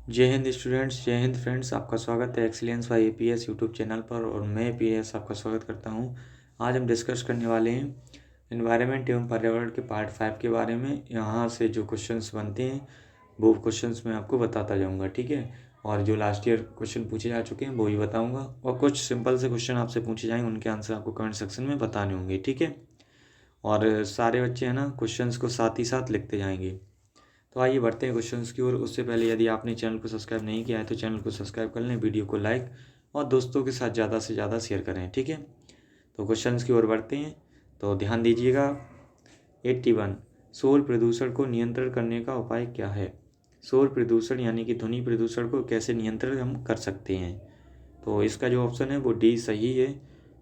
जय हिंद स्टूडेंट्स, जय हिंद फ्रेंड्स। आपका स्वागत है excellence by APS YouTube channel पर और मैं एपीएस आपका स्वागत करता हूं। आज हम डिस्कस करने वाले हैं एनवायरनमेंट एवं पर्यावरण के पार्ट 5 के बारे में। यहाँ से जो क्वेश्चंस बनते हैं वो क्वेश्चंस मैं आपको बताता जाऊंगा, ठीक है। और जो लास्ट ईयर क्वेश्चन पूछे जा चुके हैं वो भी बताऊँगा, और कुछ सिंपल से क्वेश्चन आपसे पूछे जाएंगे, उनके आंसर आपको कमेंट सेक्शन में बताने होंगे, ठीक है। और सारे बच्चे हैं ना क्वेश्चंस को साथ ही साथ लिखते जाएंगे। तो आइए बढ़ते हैं क्वेश्चंस की ओर। उससे पहले यदि आपने चैनल को सब्सक्राइब नहीं किया है तो चैनल को सब्सक्राइब कर लें, वीडियो को लाइक और दोस्तों के साथ ज़्यादा से ज़्यादा शेयर करें, ठीक है। तो क्वेश्चंस की ओर बढ़ते हैं, तो ध्यान दीजिएगा। 81, शोर प्रदूषण को नियंत्रण करने का उपाय क्या है। शोर प्रदूषण यानी कि ध्वनि प्रदूषण को कैसे नियंत्रण हम कर सकते हैं। तो इसका जो ऑप्शन है वो डी सही है।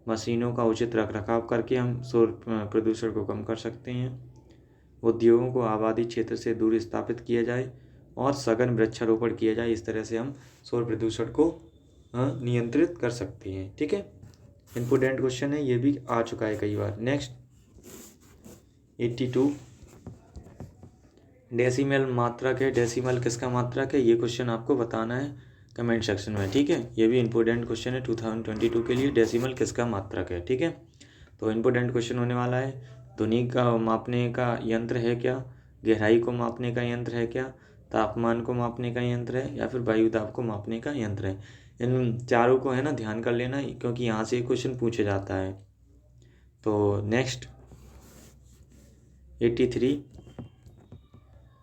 मशीनों का उचित रख रखाव करके हम शोर प्रदूषण को कम कर सकते हैं। उद्योगों को आबादी क्षेत्र से दूर स्थापित किया जाए और सघन वृक्षारोपण किया जाए। इस तरह से हम शोर प्रदूषण को नियंत्रित कर सकते हैं, ठीक है। इम्पोर्टेंट क्वेश्चन है, ये भी आ चुका है कई बार। नेक्स्ट 82, डेसिमल मात्रक है। डेसिमल किसका मात्रक है, ये क्वेश्चन आपको बताना है कमेंट सेक्शन में, ठीक है। ये भी इंपॉर्टेंट क्वेश्चन है 2022 के लिए, डेसिमल किसका मात्रक है, ठीक है। तो इंपॉर्टेंट क्वेश्चन होने वाला है, ध्वनि का मापने का यंत्र है क्या, गहराई को मापने का यंत्र है क्या, तापमान को मापने का यंत्र है, या फिर वायु दाब को मापने का यंत्र है। इन चारों को है ना ध्यान कर लेना, क्योंकि यहाँ से क्वेश्चन पूछा जाता है। तो नेक्स्ट 83,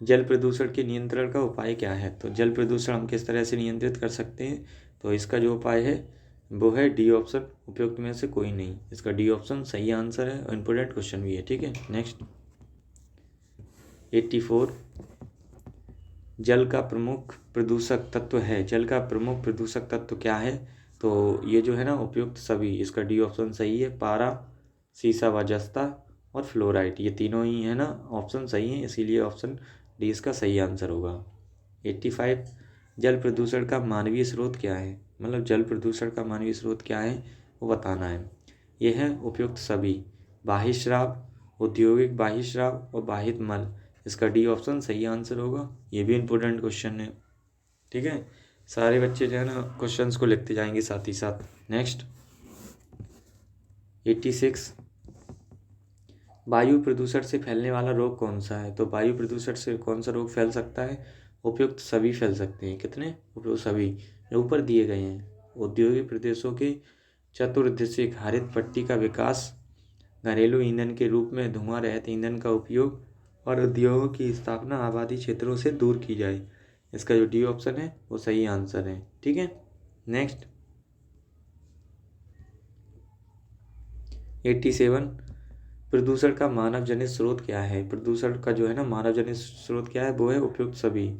जल प्रदूषण के नियंत्रण का उपाय क्या है। तो जल प्रदूषण हम किस तरह से नियंत्रित कर सकते हैं। तो इसका जो उपाय है वो है डी ऑप्शन, उपयुक्त में से कोई नहीं। इसका डी ऑप्शन सही आंसर है और इम्पोर्टेंट क्वेश्चन भी है, ठीक है। नेक्स्ट 84, जल का प्रमुख प्रदूषक तत्व है। जल का प्रमुख प्रदूषक तत्व क्या है। तो ये जो है ना उपयुक्त सभी, इसका डी ऑप्शन सही है। पारा, सीसा व जस्ता और फ्लोराइड, ये तीनों ही है ना ऑप्शन सही है, इसीलिए ऑप्शन डी इसका सही आंसर होगा। 85, जल प्रदूषण का मानवीय स्रोत क्या है। मतलब जल प्रदूषण का मानवीय स्रोत क्या है वो बताना है। यह है उपयुक्त सभी, बाह्य स्राव, औद्योगिक बाह्य स्राव और बाहित मल। इसका डी ऑप्शन सही आंसर होगा। ये भी इम्पोर्टेंट क्वेश्चन है, ठीक है। सारे बच्चे जो है ना क्वेश्चंस को लिखते जाएंगे साथ ही साथ। नेक्स्ट 86, वायु प्रदूषण से फैलने वाला रोग कौन सा है। तो वायु प्रदूषण से कौन सा रोग फैल सकता है। उपयुक्त सभी फैल सकते हैं। कितने उपयुक्त सभी जो ऊपर दिए गए हैं। औद्योगिक प्रदेशों के चतुर्दिशिक हरित पट्टी का विकास, घरेलू ईंधन के रूप में धुआं रहित ईंधन का उपयोग और उद्योगों की स्थापना आबादी क्षेत्रों से दूर की जाए। इसका जो डी ऑप्शन है वो सही आंसर है, ठीक है। नेक्स्ट 87, प्रदूषण का मानव जनित स्रोत क्या है। प्रदूषण का जो है ना मानव जनित स्रोत क्या है वो है उपयुक्त सभी,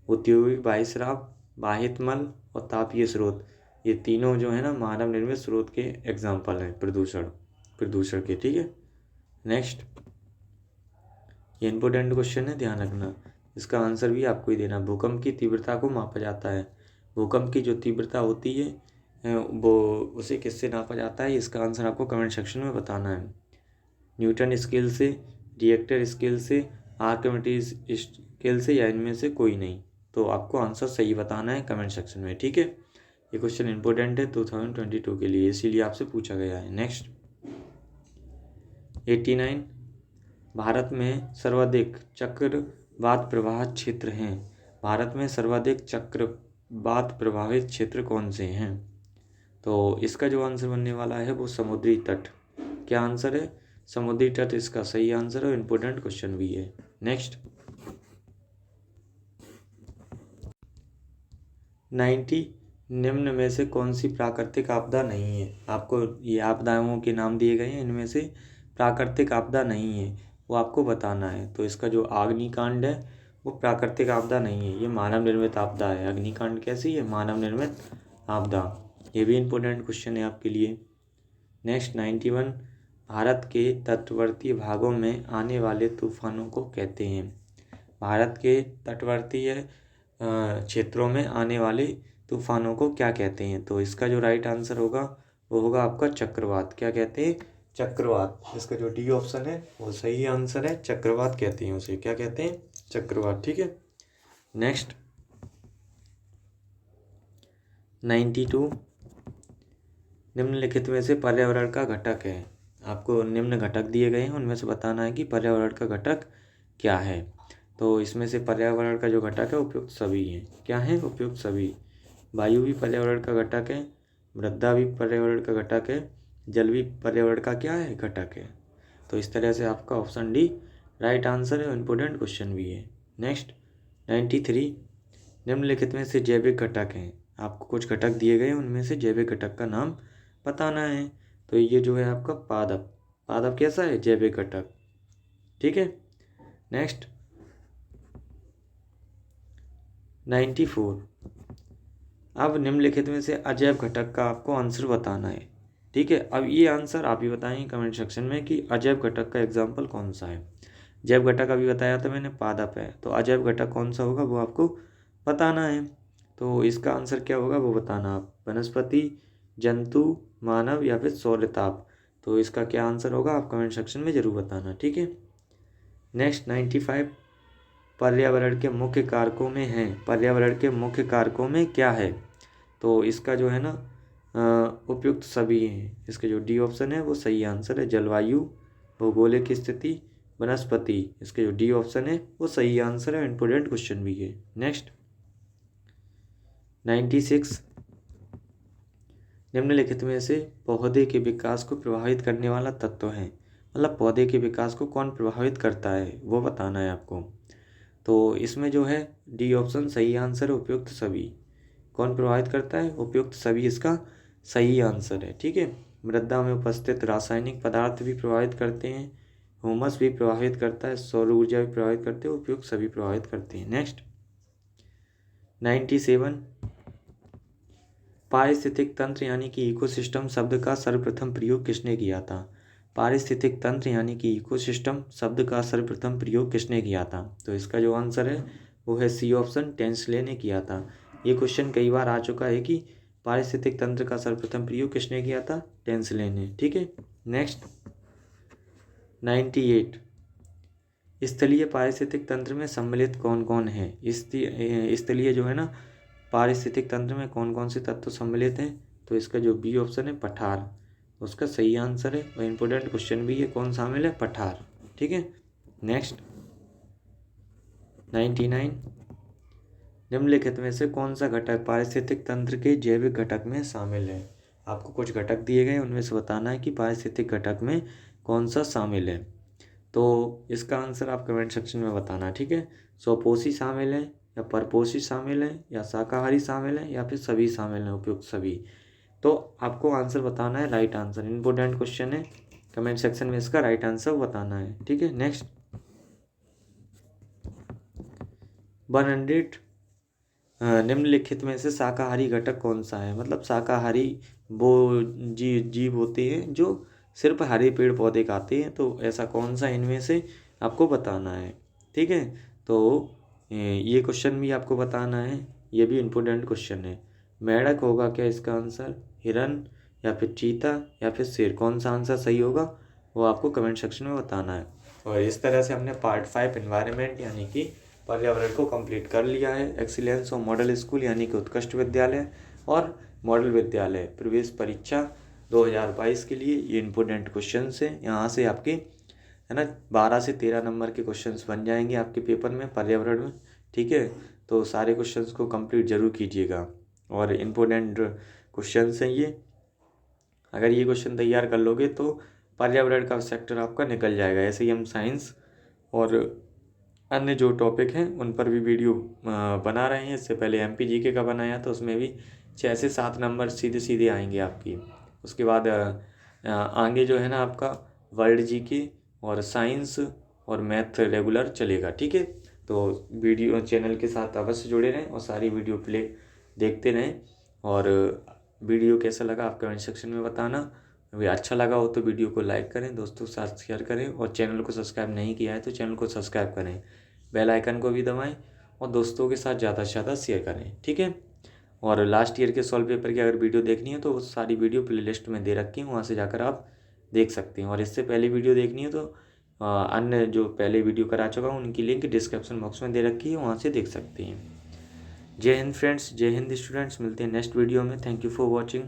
औद्योगिक बाह्य स्राव, बाहित मल और तापीय स्रोत। ये तीनों जो है ना मानव निर्मित स्रोत के एग्जाम्पल हैं प्रदूषण के, ठीक है। नेक्स्ट, ये इंपॉर्टेंट क्वेश्चन है, ध्यान रखना। इसका आंसर भी आपको ही देना। भूकंप की तीव्रता को मापा जाता है। भूकंप की जो तीव्रता होती है वो उसे किससे नापा जाता है, इसका आंसर आपको कमेंट सेक्शन में बताना है। न्यूटन स्केल से, रिएक्टर स्केल से, आर्किमिडीज स्केल से, या इनमें से कोई नहीं। तो आपको आंसर सही बताना है कमेंट सेक्शन में, ठीक है। ये क्वेश्चन इंपॉर्टेंट है 2022 के लिए, इसीलिए आपसे पूछा गया है। नेक्स्ट 89, भारत में सर्वाधिक चक्रवात प्रभावित क्षेत्र हैं। भारत में सर्वाधिक चक्रवात प्रभावित क्षेत्र कौन से हैं। तो इसका जो आंसर बनने वाला है वो समुद्री तट। क्या आंसर है, समुद्री तट इसका सही आंसर है, इम्पोर्टेंट क्वेश्चन भी है। नेक्स्ट 90, निम्न में से कौन सी प्राकृतिक आपदा नहीं है। आपको ये आपदाओं के नाम दिए गए हैं, इनमें से प्राकृतिक आपदा नहीं है वो आपको बताना है। तो इसका जो अग्निकांड है वो प्राकृतिक आपदा नहीं है, ये मानव निर्मित आपदा है। अग्निकांड कैसी है, मानव निर्मित आपदा। ये भी इम्पोर्टेंट क्वेश्चन है आपके लिए। नेक्स्ट 91, भारत के तटवर्ती भागों में आने वाले तूफानों को कहते हैं। भारत के तटवर्ती क्षेत्रों में आने वाले तूफानों को क्या कहते हैं। तो इसका जो राइट आंसर होगा वो होगा आपका चक्रवात। क्या कहते हैं, चक्रवात। इसका जो डी ऑप्शन है वो सही आंसर है, चक्रवात कहते हैं उसे। क्या कहते हैं, चक्रवात, ठीक है। नेक्स्ट 92 निम्नलिखित में से पर्यावरण का घटक है। आपको निम्न घटक दिए गए हैं, उनमें से बताना है कि पर्यावरण का घटक क्या है। तो इसमें से पर्यावरण का जो घटक है उपयुक्त सभी है। क्या है? उपयुक्त सभी। वायु भी पर्यावरण का घटक है, मृदा भी पर्यावरण का घटक है, जल भी पर्यावरण का क्या है? घटक है। तो इस तरह से आपका ऑप्शन डी राइट आंसर है। इम्पोर्टेंट क्वेश्चन भी है। नेक्स्ट 93 निम्नलिखित में से जैविक घटक हैं। आपको कुछ घटक दिए गए हैं, उनमें से जैविक घटक का नाम बताना है। तो ये जो है आपका पादप। पादप कैसा है? जैविक घटक। ठीक है। नेक्स्ट 94 अब निम्नलिखित में से अजैव घटक का आपको आंसर बताना है। ठीक है। अब ये आंसर आप ही बताएंगे कमेंट सेक्शन में कि अजैव घटक का एग्जाम्पल कौन सा है। जैव घटक अभी बताया था मैंने, पादप है। तो अजैव घटक कौन सा होगा वो आपको बताना है। तो इसका आंसर क्या होगा वो बताना आप। वनस्पति, जंतु, मानव या फिर सौरताप। तो इसका क्या आंसर होगा आप कमेंट सेक्शन में ज़रूर बताना। ठीक है। नेक्स्ट 95 पर्यावरण के मुख्य कारकों में है। पर्यावरण के मुख्य कारकों में क्या है? तो इसका जो है ना उपयुक्त सभी हैं। इसके जो डी ऑप्शन है वो सही आंसर है। जलवायु, भौगोलिक स्थिति, वनस्पति। इसके जो डी ऑप्शन है वो सही आंसर है। इंपोर्टेंट क्वेश्चन भी है। नेक्स्ट 96 निम्नलिखित में से पौधे के विकास को प्रभावित करने वाला तत्व है। मतलब पौधे के विकास को कौन प्रभावित करता है वो बताना है आपको। तो इसमें जो है डी ऑप्शन सही आंसर है। उपयुक्त सभी। कौन प्रभावित करता है? उपयुक्त सभी इसका सही आंसर है। ठीक है। मृदा में उपस्थित रासायनिक पदार्थ भी प्रभावित करते हैं, ह्यूमस भी प्रभावित करता है, सौर ऊर्जा भी प्रभावित करते हैं, उपयुक्त सभी प्रभावित करते हैं। नेक्स्ट 97 पारिस्थितिक तंत्र यानी कि इकोसिस्टम शब्द का सर्वप्रथम प्रयोग किसने किया था? पारिस्थितिक तंत्र यानी कि इकोसिस्टम शब्द का सर्वप्रथम प्रयोग किसने किया था? तो इसका जो आंसर है वो है सी ऑप्शन, टेंसले ने किया था। ये क्वेश्चन कई बार आ चुका है कि पारिस्थितिक तंत्र का सर्वप्रथम प्रयोग किसने किया था? टेंसले ने। ठीक है। नेक्स्ट 98 स्थलीय पारिस्थितिक तंत्र में सम्मिलित कौन कौन है? स्थलीय जो है ना पारिस्थितिक तंत्र में कौन कौन से तत्व सम्मिलित हैं? तो इसका जो बी ऑप्शन है पठार, उसका सही आंसर है। और इम्पोर्टेंट क्वेश्चन भी है, कौन शामिल है? पठार। ठीक है। नेक्स्ट 99 निम्नलिखित में से कौन सा घटक पारिस्थितिक तंत्र के जैविक घटक में शामिल है? आपको कुछ घटक दिए गए, उनमें से बताना है कि पारिस्थितिक घटक में कौन सा शामिल है। तो इसका आंसर आप कमेंट सेक्शन में बताना। ठीक है। स्वपोषी शामिल है या परपोषी शामिल है या शाकाहारी शामिल है या फिर सभी शामिल हैं? उपयुक्त सभी। तो आपको आंसर बताना है, राइट आंसर। इंपोर्टेंट क्वेश्चन है, कमेंट सेक्शन में इसका राइट आंसर बताना है। ठीक है। नेक्स्ट 100 निम्नलिखित में से शाकाहारी घटक कौन सा है? मतलब शाकाहारी वो जीव होते हैं जो सिर्फ हरे पेड़ पौधे खाते हैं। तो ऐसा कौन सा इनमें से आपको बताना है। ठीक है। तो ये क्वेश्चन भी आपको बताना है। ये भी इम्पोर्टेंट क्वेश्चन है। मेंढक होगा क्या इसका आंसर? हिरन या फिर चीता या फिर शेर? कौन सा आंसर सही होगा वो आपको कमेंट सेक्शन में बताना है। और इस तरह से हमने पार्ट 5 एनवायरनमेंट यानी कि पर्यावरण को कंप्लीट कर लिया है। एक्सीलेंस और मॉडल स्कूल यानी कि उत्कृष्ट विद्यालय और मॉडल विद्यालय प्रवेश परीक्षा 2022 के लिए ये इम्पोर्टेंट क्वेश्चन है। यहाँ से आपके है ना 12 से 13 नंबर के क्वेश्चंस बन जाएंगे आपके पेपर में, पर्यावरण में। ठीक है। तो सारे क्वेश्चंस को कंप्लीट जरूर कीजिएगा और इम्पोर्टेंट क्वेश्चंस हैं ये। अगर ये क्वेश्चन तैयार कर लोगे तो पर्यावरण का सेक्टर आपका निकल जाएगा। ऐसे ही हम साइंस और अन्य जो टॉपिक हैं उन पर भी वीडियो बना रहे हैं। इससे पहले MPGK का बनाया तो उसमें भी 6 से 7 नंबर सीधे सीधे आएंगे आपकी। उसके बाद आगे जो है ना आपका वर्ल्ड GK और साइंस और मैथ रेगुलर चलेगा। ठीक है। तो वीडियो चैनल के साथ अवश्य जुड़े रहें और सारी वीडियो प्ले देखते रहें। और वीडियो कैसा लगा आप कमेंट सेक्शन में बताना। अगर अच्छा लगा हो तो वीडियो को लाइक करें, दोस्तों के साथ शेयर करें और चैनल को सब्सक्राइब नहीं किया है तो चैनल को सब्सक्राइब करें, बेल आइकन को भी दबाएं और दोस्तों के साथ ज़्यादा से ज़्यादा शेयर करें। ठीक है। और लास्ट ईयर के सॉल्व पेपर की अगर वीडियो देखनी है तो वो सारी वीडियो प्लेलिस्ट में दे रखी है, वहाँ से जाकर आप देख सकते हैं। और इससे पहले वीडियो देखनी है तो अन्य जो पहले वीडियो करा चुका हूँ उनकी लिंक डिस्क्रिप्शन बॉक्स में दे रखी है, वहाँ से देख सकते हैं। जय हिंद फ्रेंड्स, जय हिंद स्टूडेंट्स। मिलते हैं नेक्स्ट वीडियो में। Thank you for watching.